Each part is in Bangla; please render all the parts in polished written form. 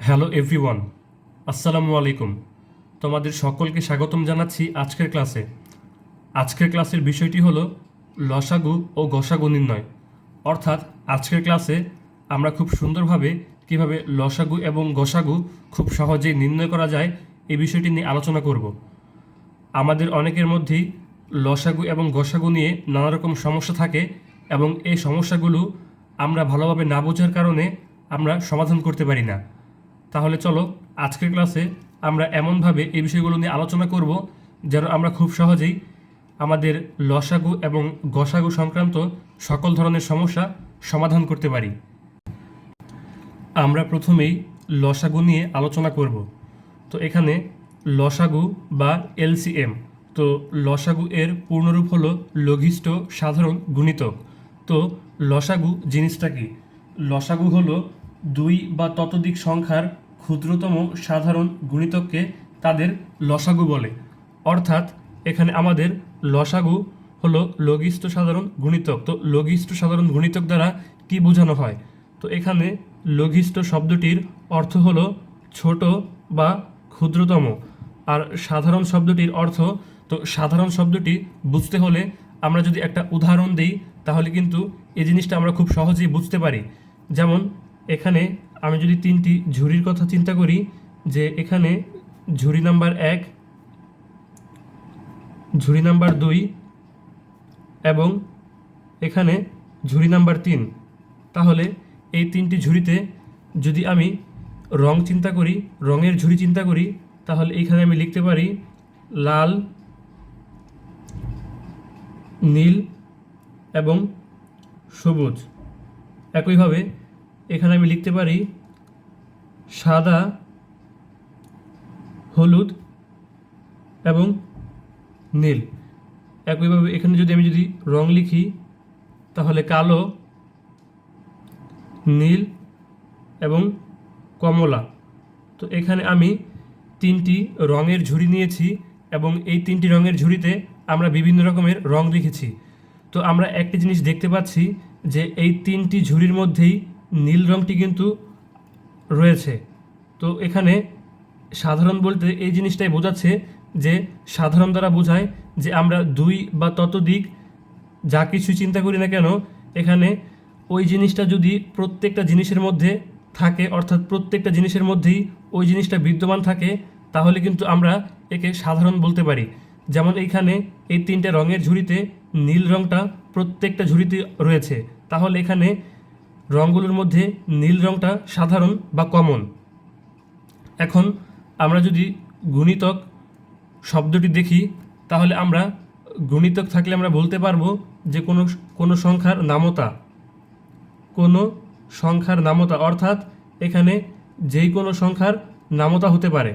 হ্যালো এভরিওয়ান, আসসালামু আলাইকুম। তোমাদের সকলকে স্বাগতম জানাচ্ছি আজকের ক্লাসে। আজকের ক্লাসের বিষয়টি হলো লসাগু ও গসাগু নির্ণয়। অর্থাৎ আজকের ক্লাসে আমরা খুব সুন্দরভাবে কিভাবে লসাগু এবং গসাগু খুব সহজেই নির্ণয় করা যায় এই বিষয়টি নিয়ে আলোচনা করব। আমাদের অনেকের মধ্যেই লসাগু এবং গসাগু নিয়ে নানা রকম সমস্যা থাকে এবং এই সমস্যাগুলো আমরা ভালোভাবে না বোঝার কারণে আমরা সমাধান করতে পারি না। তাহলে চলো আজকের ক্লাসে আমরা এমনভাবে এই বিষয়গুলো নিয়ে আলোচনা করব যেন আমরা খুব সহজেই আমাদের লসাগু এবং গসাগু সংক্রান্ত সকল ধরনের সমস্যা সমাধান করতে পারি। আমরা প্রথমেই লসাগু নিয়ে আলোচনা করব। তো এখানে লসাগু বা এলসিএম, তো লসাগু এর পূর্ণরূপ হলো লঘিষ্ঠ সাধারণ গুণিতক। তো লসাগু জিনিসটা কি? লসাগু হলো দুই বা ততোধিক সংখ্যার ক্ষুদ্রতম সাধারণ গুণিতককে তাদের লসাগু বলে। অর্থাৎ এখানে আমাদের লসাগু হলো লঘিষ্ঠ সাধারণ গুণিতক। তো লঘিষ্ঠ সাধারণ গুণিতক দ্বারা কি বোঝানো হয়? তো এখানে লঘিষ্ঠ শব্দটির অর্থ হলো ছোট বা ক্ষুদ্রতম, আর সাধারণ শব্দটির অর্থ, তো সাধারণ শব্দটি বুঝতে হলে আমরা যদি একটা উদাহরণ দিই তাহলে কিন্তু এই জিনিসটা আমরা খুব সহজেই বুঝতে পারি। যেমন এখানে আমি যদি তিনটি ঝুড়ির কথা চিন্তা করি, যে এখানে ঝুড়ি নাম্বার 1, ঝুড়ি নাম্বার 2 এবং এখানে ঝুড়ি নাম্বার 3, তাহলে এই তিনটি ঝুড়িতে যদি আমি রং চিন্তা করি, রঙের ঝুড়ি চিন্তা করি, তাহলে এইখানে আমি লিখতে পারি লাল, নীল এবং সবুজ। একইভাবে এখানে আমি লিখতে পারি সাদা, হলুদ এবং নীল। একইভাবে এখানে যদি আমি রং লিখি তাহলে কালো, নীল এবং কমলা। তো এখানে আমি তিনটি রঙের ঝুড়ি নিয়েছি এবং এই তিনটি রঙের ঝুড়িতে আমরা বিভিন্ন রকমের রং লিখেছি। তো আমরা একটি জিনিস দেখতে পাচ্ছি যে এই তিনটি ঝুড়ির মধ্যেই নীল রঙটি কিন্তু রয়েছে। তো এখানে সাধারণ বলতে এই জিনিসটাই বোঝাচ্ছে যে সাধারণ দ্বারা বোঝায় যে আমরা দুই বা ততোধিক যা কিছু চিন্তা করি না কেন, এখানে ওই জিনিসটা যদি প্রত্যেকটা জিনিসের মধ্যে থাকে, অর্থাৎ প্রত্যেকটা জিনিসের মধ্যেই ওই জিনিসটা বিদ্যমান থাকে, তাহলে কিন্তু আমরা একে সাধারণ বলতে পারি। যেমন এইখানে এই তিনটে রঙের ঝুড়িতে নীল রঙটা প্রত্যেকটা ঝুড়িতে রয়েছে, তাহলে এখানে রঙগুলোর মধ্যে নীল রঙটা সাধারণ বা কমন। এখন আমরা যদি গুণিতক শব্দটি দেখি তাহলে আমরা গুণিতক থাকলে আমরা বলতে পারবো যে কোনো সংখ্যার নামতা, কোনো সংখ্যার নামতা, অর্থাৎ এখানে যেই কোনো সংখ্যার নামতা হতে পারে।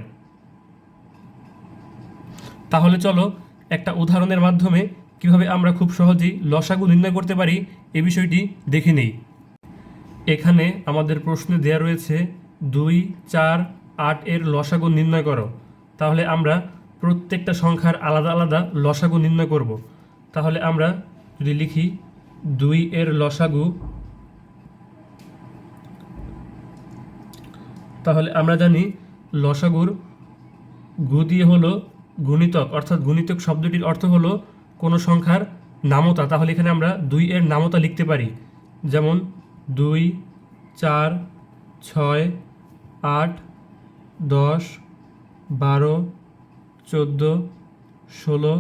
তাহলে চলো একটা উদাহরণের মাধ্যমে কিভাবে আমরা খুব সহজেই লসাগু নির্ণয় করতে পারি এই বিষয়টি দেখে নেই। এখানে আমাদের প্রশ্নে দেয়া রয়েছে 2, 4, 8 এর লসাগু নির্ণয় করো। তাহলে আমরা প্রত্যেকটা সংখ্যার আলাদা আলাদা লসাগু নির্ণয় করব। তাহলে আমরা যদি লিখি 2 এর লসাগু, তাহলে আমরা জানি লসাগুর গু দিয়ে হলো গুণিতক, অর্থাৎ গুণিতক শব্দটির অর্থ হলো কোনো সংখ্যার নামতা। তাহলে এখানে আমরা 2 এর নামতা লিখতে পারি, যেমন 2, 4, 6, 8, 10, 12, 14, 16,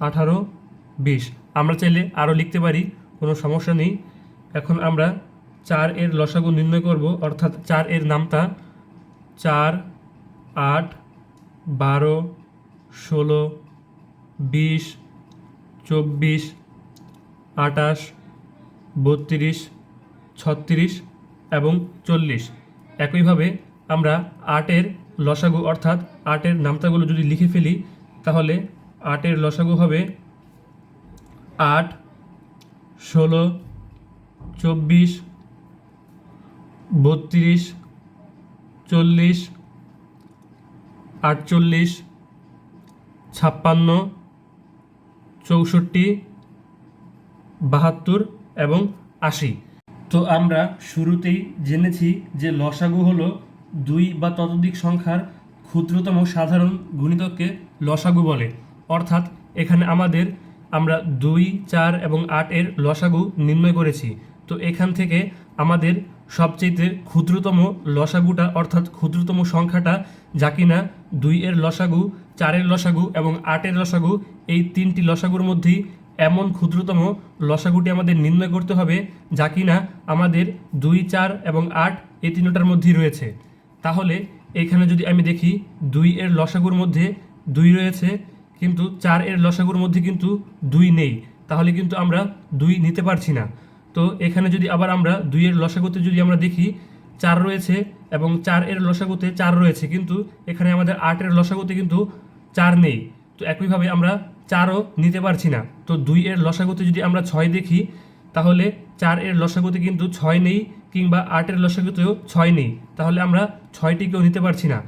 18, 20। আমরা চাইলে আরও লিখতে পারি, কোনো সমস্যা নেই। এখন আমরা 4 এর লসাগু নির্ণয় করব, অর্থাৎ 4 এর নামতা 4, 8, 12, 16, 20, 24, 28, 32, 36 এবং 40। একইভাবে আমরা 8 এর লসাগু, অর্থাৎ 8 এর নামতাগুলো যদি লিখে ফেলি তাহলে 8 এর লসাগু হবে 8, 16, 24, 32, 40, 48, 56, 64, 72 এবং 80। তো আমরা শুরুতেই জেনেছি যে লসাগু হলো দুই বা ততোধিক সংখ্যার ক্ষুদ্রতম সাধারণ গুণিতককে লসাগু বলে। অর্থাৎ এখানে আমরা 2, 4 এবং 8 এর লসাগু নির্ণয় করেছি। তো এখান থেকে আমাদের সবচেয়ে ক্ষুদ্রতম লসাগুটা অর্থাৎ ক্ষুদ্রতম সংখ্যাটা যা কিনা 2 এর লসাগু, 4 এর লসাগু এবং 8 এর লসাগু, এই তিনটি লসাগুর মধ্যেই এমন ক্ষুদ্রতম লসাগুটি আমাদের নির্ণয় করতে হবে যা কিনা আমাদের 2, 4 এবং 8 এই তিনটার মধ্যেই রয়েছে। তাহলে এখানে যদি আমি দেখি 2 এর লসাগুর মধ্যে 2 রয়েছে, কিন্তু 4 এর লসাগুর মধ্যে কিন্তু 2 নেই, তাহলে কিন্তু আমরা 2 নিতে পারছি না। তো এখানে যদি আবার আমরা 2 এর লসাগুতে যদি আমরা দেখি 4 রয়েছে এবং 4 এর লসাগুতে 4 রয়েছে, কিন্তু এখানে আমাদের 8 এর লসাগুতে কিন্তু 4 নেই। তো একইভাবে আমরা 4ও নিতে পারছি না। তো 2 এর লসাগুতে যদি আমরা 6 দেখি, তাহলে 4 এর লসাগুতে কিন্তু 6 নেই, কিংবা 8 এর লসাগুতেও 6 নেই, তাহলে আমরা 6টিকেও নিতে পারছি না।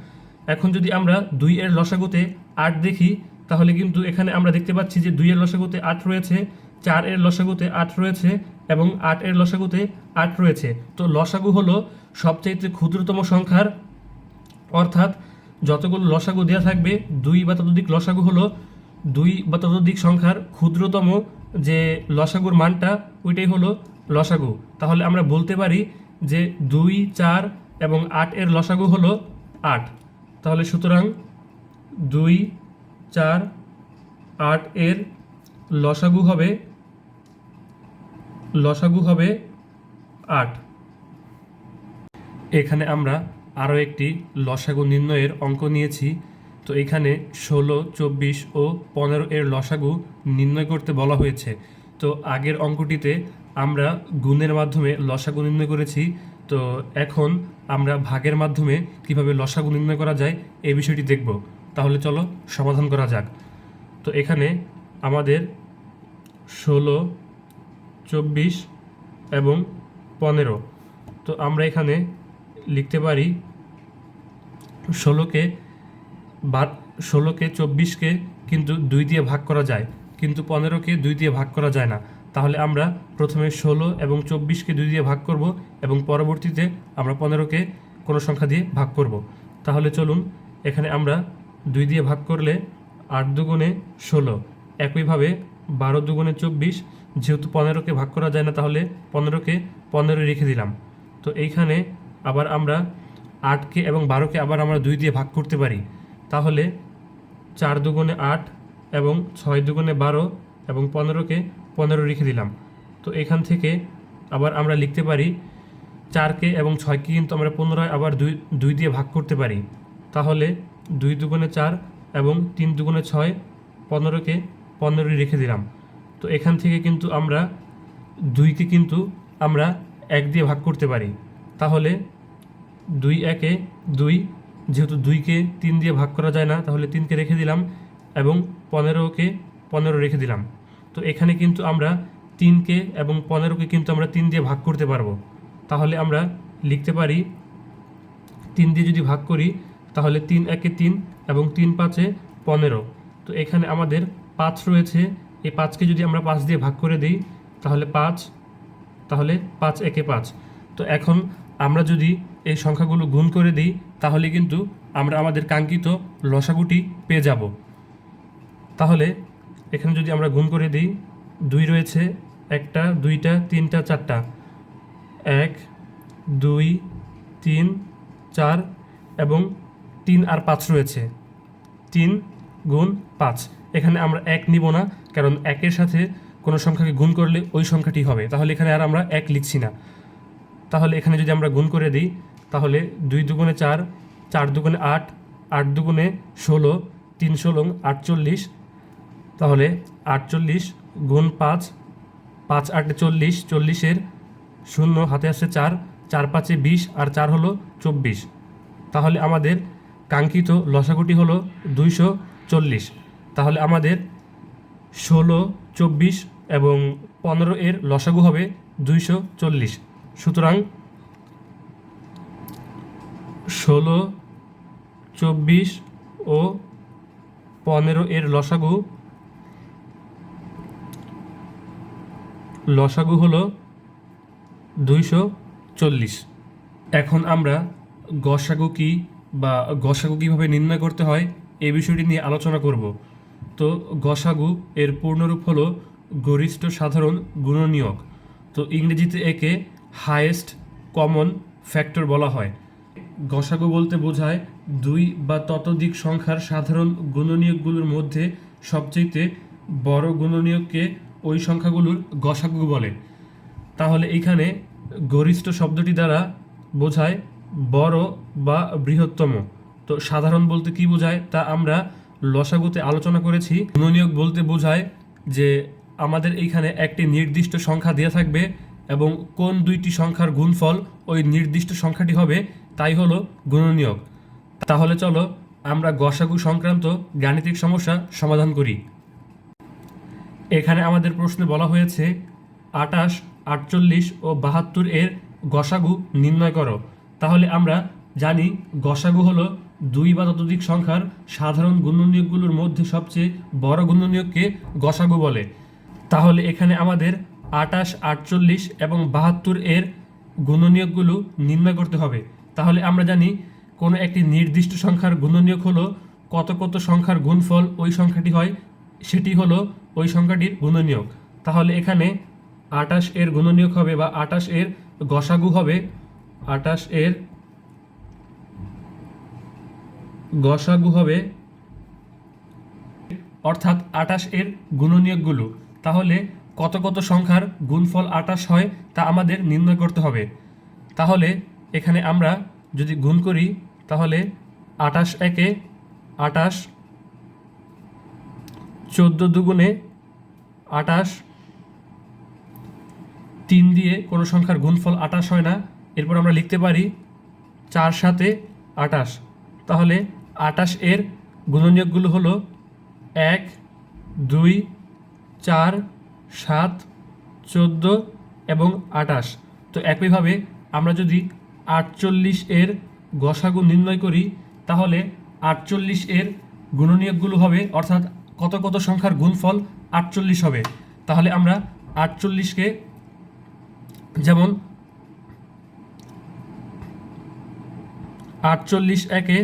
এখন যদি আমরা 2 এর লসাগুতে 8 দেখি, তাহলে কিন্তু এখানে আমরা দেখতে পাচ্ছি যে 2 এর লসাগুতে 8 রয়েছে, 4 এর লসাগুতে 8 রয়েছে এবং 8 এর লসাগুতে 8 রয়েছে। তো লসাগু হলো সবচাইতে ক্ষুদ্রতম সংখ্যার, অর্থাৎ যতগুলো লসাগু দেওয়া থাকবে 2 বা ততোধিক লসাগু হলো 2 বা ততোধিক সংখ্যার ক্ষুদ্রতম যে লসাগুর মানটা, ওইটাই হলো লসাগু। তাহলে আমরা বলতে পারি যে 2, 4 এবং 8 এর লসাগু হলো 8। তাহলে সুতরাং 2, 4, 8 এর লসাগু হবে 8। এখানে আমরা আরও একটি লসাগু নির্ণয়ের অঙ্ক নিয়েছি। তো এখানে 16, 24 ও 15 এর লসাগু নির্ণয় করতে বলা হয়েছে। তো আগের অঙ্কটিতে আমরা গুণের মাধ্যমে লসাগু নির্ণয় করেছি। তো এখন আমরা ভাগের মাধ্যমে কিভাবে লসাগু নির্ণয় করা যায় এই বিষয়টি দেখব। তাহলে চলো সমাধান করা যাক। তো এখানে আমাদের 16, 24 এবং 15। তো আমরা এখানে লিখতে পারি 16কে 24কে কিন্তু 2 দিয়ে ভাগ করা যায়, কিন্তু 15কে 2 দিয়ে ভাগ করা যায় না। তাহলে আমরা প্রথমে 16 এবং 24কে 2 দিয়ে ভাগ করব এবং পরবর্তীতে আমরা 15কে কোনো সংখ্যা দিয়ে ভাগ করব। তাহলে চলুন, এখানে আমরা 2 দিয়ে ভাগ করলে 8 দুগুণে 16, একইভাবে 12 দুগুণে 24, যেহেতু 15কে ভাগ করা যায় না তাহলে 15কে 15 রেখে দিলাম। তো এইখানে আবার আমরা 8কে এবং 12কে আবার আমরা 2 দিয়ে ভাগ করতে পারি। তাহলে 4 দুগুণে 8 এবং 6 দুগুণে 12 এবং 15কে 15 রেখে দিলাম। তো এখান থেকে আবার আমরা লিখতে পারি 4কে এবং 6কে কিন্তু আমরা পুনরায় আবার 2 দিয়ে ভাগ করতে পারি। তাহলে 2 দুগুণে 4 এবং 3 দুগুণে 6, 15কে 15 রেখে দিলাম। তো এখান থেকে কিন্তু আমরা 2কে কিন্তু আমরা 1 দিয়ে ভাগ করতে পারি। তাহলে 2 একে 2, যেহেতু 2কে 3 দিয়ে ভাগ করা যায় না তাহলে 3কে রেখে দিলাম এবং 15কে 15 রেখে দিলাম। তো এখানে কিন্তু আমরা 3কে এবং 15কে কিন্তু আমরা 3 দিয়ে ভাগ করতে পারবো। তাহলে আমরা লিখতে পারি 3 দিয়ে যদি ভাগ করি তাহলে 3 একে 3 এবং 3 পাঁচে 15। তো এখানে আমাদের 5 রয়েছে, এই 5কে যদি আমরা 5 দিয়ে ভাগ করে দিই তাহলে 5 একে 5। তো এখন আমরা যদি এই সংখ্যাগুলো গুণ করে দিই তাহলে কিন্তু আমরা আমাদের কাঙ্ক্ষিত লসাগুটি পেয়ে যাব। তাহলে এখানে যদি আমরা গুণ করে দিই, 2 রয়েছে, 1টা 2টা 3টা 4টা, 1 2 3 4 এবং 3 আর 5 রয়েছে, 3 গুণ 5। এখানে আমরা 1 নিব না, কারণ 1-এর সাথে কোনো সংখ্যাকে গুণ করলে ওই সংখ্যাটি হবে, তাহলে এখানে আর আমরা 1 লিখছি না। তাহলে এখানে যদি আমরা গুণ করে দিই তাহলে 2 দুগুণে 4, 4 দুগুণে 8, 8 দুগুণে 16, 3 16 48। তাহলে 48 গুণ 5, 5 8 40, 40-এর 0 হাতে আসছে 4, 4 5-এ 20 আর 4 হলো 24। তাহলে আমাদের কাঙ্ক্ষিত লসাগুটি হলো 240। তাহলে আমাদের 16, 24 এবং 15 এর লসাগু হবে 240। সুতরাং 16, 24 ও 15 এর লসাগু হলো 240। এখন আমরা গসাগু কী বা গসাগু কীভাবে নির্ণয় করতে হয় এই বিষয়টি নিয়ে আলোচনা করব। তো গসাগু এর পূর্ণরূপ হলো গরিষ্ঠ সাধারণ গুণনীয়ক। তো ইংরেজিতে একে হাইয়েস্ট কমন ফ্যাক্টর বলা হয়। গসাগু বলতে বোঝায় দুই বা ততোধিক সংখ্যার সাধারণ গুণনীয়কগুলোর মধ্যে সবচেয়ে বড় গুণনীয়ককে ওই সংখ্যাগুলোর গসাগু বলে। তাহলে এইখানে গরিষ্ঠ শব্দটি দ্বারা বোঝায় বড় বা বৃহত্তম। তো সাধারণ বলতে কি বোঝায় তা আমরা লসাগুতে আলোচনা করেছি। গুণনীয়ক বলতে বোঝায় যে আমাদের এইখানে একটি নির্দিষ্ট সংখ্যা দেওয়া থাকবে এবং কোন দুইটি সংখ্যার গুণফল ওই নির্দিষ্ট সংখ্যাটি হবে তাই হলো গুণনীয়ক। তাহলে চলো আমরা গসাগু সংক্রান্ত গাণিতিক সমস্যা সমাধান করি। এখানে আমাদের প্রশ্নে বলা হয়েছে 28, 48 ও 72 এর গসাগু নির্ণয় করো। তাহলে আমরা জানি গসাগু হলো দুই বা ততোধিক সংখ্যার সাধারণ গুণনীয়কগুলোর মধ্যে সবচেয়ে বড় গুণনীয়ককে গসাগু বলে। তাহলে এখানে আমাদের 28, 48 এবং 72 এর গুণনীয়কগুলো নির্ণয় করতে হবে। তাহলে আমরা জানি কোনো একটি নির্দিষ্ট সংখ্যার গুণনীয়ক হলো কত কত সংখ্যার গুণফল ওই সংখ্যাটি হয়, সেটি হলো ওই সংখ্যাটির গুণনীয়ক। তাহলে এখানে 28 এর গুণনীয়ক হবে বা 28 এর গসাগু হবে 28 এর গসাগু হবে অর্থাৎ 28 এর গুণনীয়কগুলো। তাহলে কত কত সংখ্যার গুণফল 28 হয় তা আমাদের নির্ণয় করতে হবে। তাহলে এখানে আমরা যদি গুণ করি তাহলে 28 একে 28, 14 দুগুণে 28, 3 দিয়ে কোনো সংখ্যার গুণফল 28 হয় না। এরপর আমরা লিখতে পারি 4 7 28। তাহলে 28 এর গুণনীয়কগুলো হলো 1, 2, 4, 7, 14 এবং 28। তো একইভাবে আমরা যদি 48 এর গসাগু নির্ণয় করি তাহলে 48 এর গুণনীয়কগুলো হবে অর্থাৎ কত কত সংখ্যার গুণফল 48 হবে। তাহলে আমরা 48কে যেমন 48 একে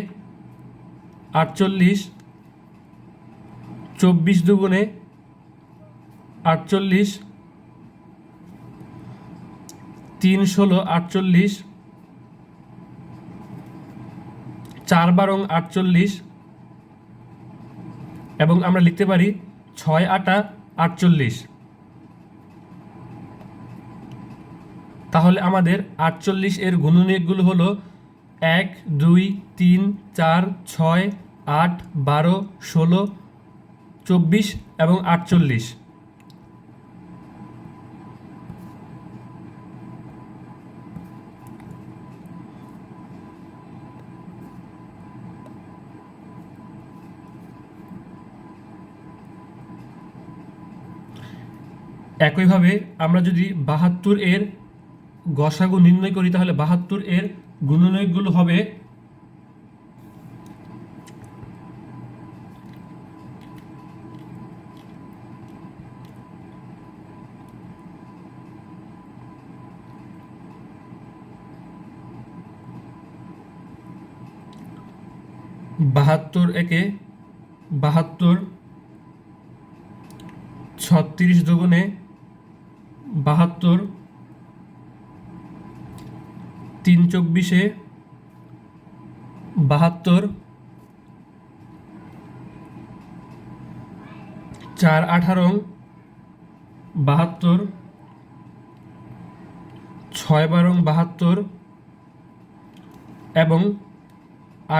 48, 24 দুগুণে 48, 3 16 48, 4 12 48 এবং আমরা লিখতে পারি 6 8 48। তাহলে আমাদের 48 এর গুণনীয়কগুলো হলো 1 2 3 4 6 8 12 16 24 এবং 48। একইভাবে আমরা যদি 72 এর গসাগু নির্ণয় করি তাহলে 72 এর গুণনীয়কগুলো হবে 72 একে 72, 36 দুগুণে 72, 3 24 72, 4 18 72, 6 12 72 এবং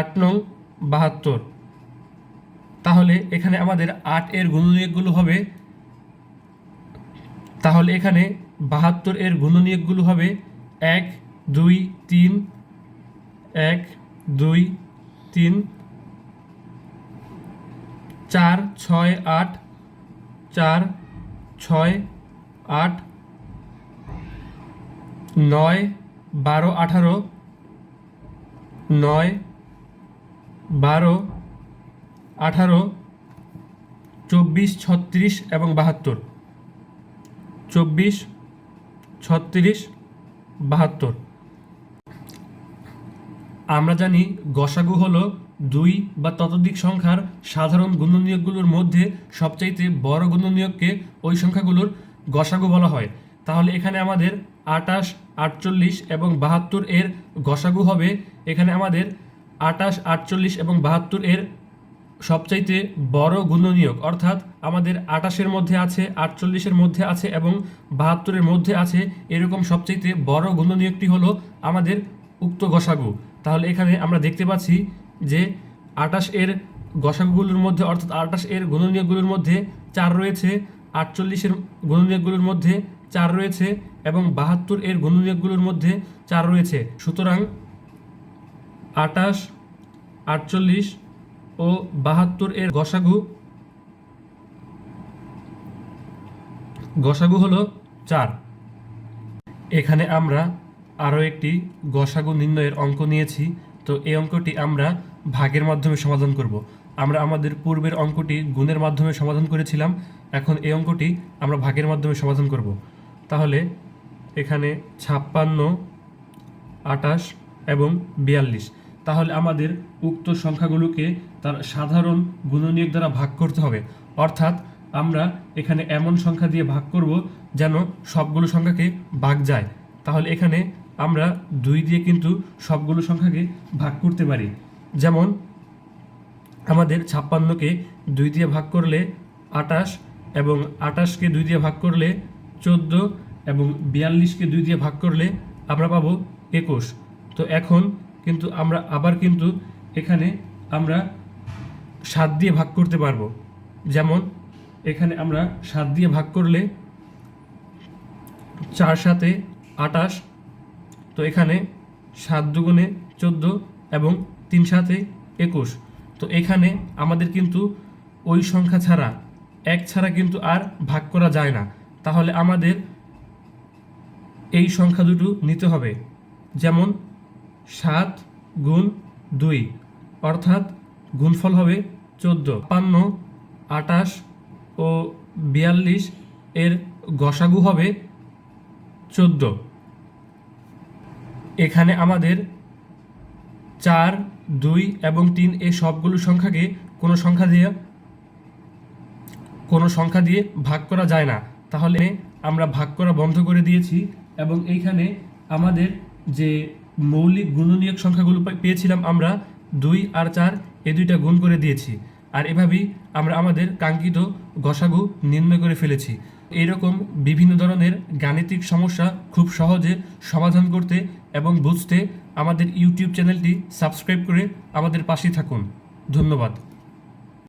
8 9 72। তাহলে এখানে আমাদের 8 এর গুণনীয়কগুলো হবে, তাহলে এখানে 72 এর গুণনীয়কগুলো হবে 1 2 3, 1 2 3, 4 6 8, 4 6 8, 9 12 18, 9 12 18, 24 36 এবং 72, 24 36 72। আমরা জানি গসাগু হলো দুই বা ততোধিক সংখ্যার সাধারণ গুণনীয়কগুলোর মধ্যে সবচাইতে বড় গুণনীয়ককে ওই সংখ্যাগুলোর গসাগু বলা হয়। তাহলে এখানে আমাদের 28, 48 এবং 72 এর গসাগু হবে, এখানে আমাদের 28, 48 এবং 72 এর সবচাইতে বড় গুণনীয়ক, অর্থাৎ আমাদের 28-এর মধ্যে আছে, 48-এর মধ্যে আছে এবং 72-এর মধ্যে আছে, এরকম সবচাইতে বড় গুণনীয়কটি হলো আমাদের উক্ত গসাগু। তাহলে এখানে আমরা দেখতে পাচ্ছি যে 28 এর গসাগুগুলোর মধ্যে, অর্থাৎ 28 এর গুণনীয়কগুলোর মধ্যে 4 রয়েছে, 48-এর গুণনীয়কগুলোর মধ্যে 4 রয়েছে এবং 72 এর গুণনীয়কগুলোর মধ্যে 4 রয়েছে। সুতরাং 28, 48 ও 72 এর গসাগু হলো 4। এখানে আমরা আরও একটি গসাগু নির্ণয়ের অঙ্ক নিয়েছি। তো এই অঙ্কটি আমরা ভাগের মাধ্যমে সমাধান করব। আমরা আমাদের পূর্বের অঙ্কটি গুণের মাধ্যমে সমাধান করেছিলাম, এখন এই অঙ্কটি আমরা ভাগের মাধ্যমে সমাধান করব। তাহলে এখানে 56, 28 এবং 42, তাহলে আমাদের উক্ত সংখ্যাগুলোকে তার সাধারণ গুণনীয়ক দ্বারা ভাগ করতে হবে, অর্থাৎ আমরা এখানে এমন সংখ্যা দিয়ে ভাগ করব যেন সবগুলো সংখ্যাকে ভাগ যায়। তাহলে এখানে আমরা 2 দিয়ে কিন্তু সবগুলো সংখ্যাকে ভাগ করতে পারি। যেমন আমাদের 56-কে 2 দিয়ে ভাগ করলে 28 এবং 28-কে 2 দিয়ে ভাগ করলে 14 এবং 42-কে 2 দিয়ে ভাগ করলে আমরা পাবো 21। তো এখন কিন্তু আমরা আবার কিন্তু এখানে আমরা 7 দিয়ে ভাগ করতে পারবো। যেমন এখানে আমরা 7 দিয়ে ভাগ করলে 4 7 28, তো এখানে 7 দুগুণে 14 এবং 3 7 21। তো এখানে আমাদের কিন্তু ওই সংখ্যা ছাড়া, 1 ছাড়া কিন্তু আর ভাগ করা যায় না। তাহলে আমাদের এই সংখ্যা দুটো নিতে হবে। যেমন 7 গুণ 2, অর্থাৎ গুণফল হবে 14। 56, 28 ও 42 এর গসাগু হবে 14। এখানে আমাদের 4, 2 এবং 3 এই সবগুলো সংখ্যাকে কোনো সংখ্যা দিয়ে ভাগ করা যায় না। তাহলে আমরা ভাগ করা বন্ধ করে দিয়েছি এবং এইখানে আমাদের যে মৌলিক গুণনীয়ক সংখ্যাগুলো পেয়েছিলাম আমরা 2 আর 4, এই দুইটা গুণ করে দিয়েছি। আর এভাবেই আমরা আমাদের কাঙ্ক্ষিত গসাগু নির্ণয় করে ফেলেছি। এইরকম বিভিন্ন ধরনের গাণিতিক সমস্যা খুব সহজে সমাধান করতে এবং বুঝতে আমাদের ইউটিউব চ্যানেলটি সাবস্ক্রাইব করে আমাদের পাশেই থাকুন। ধন্যবাদ।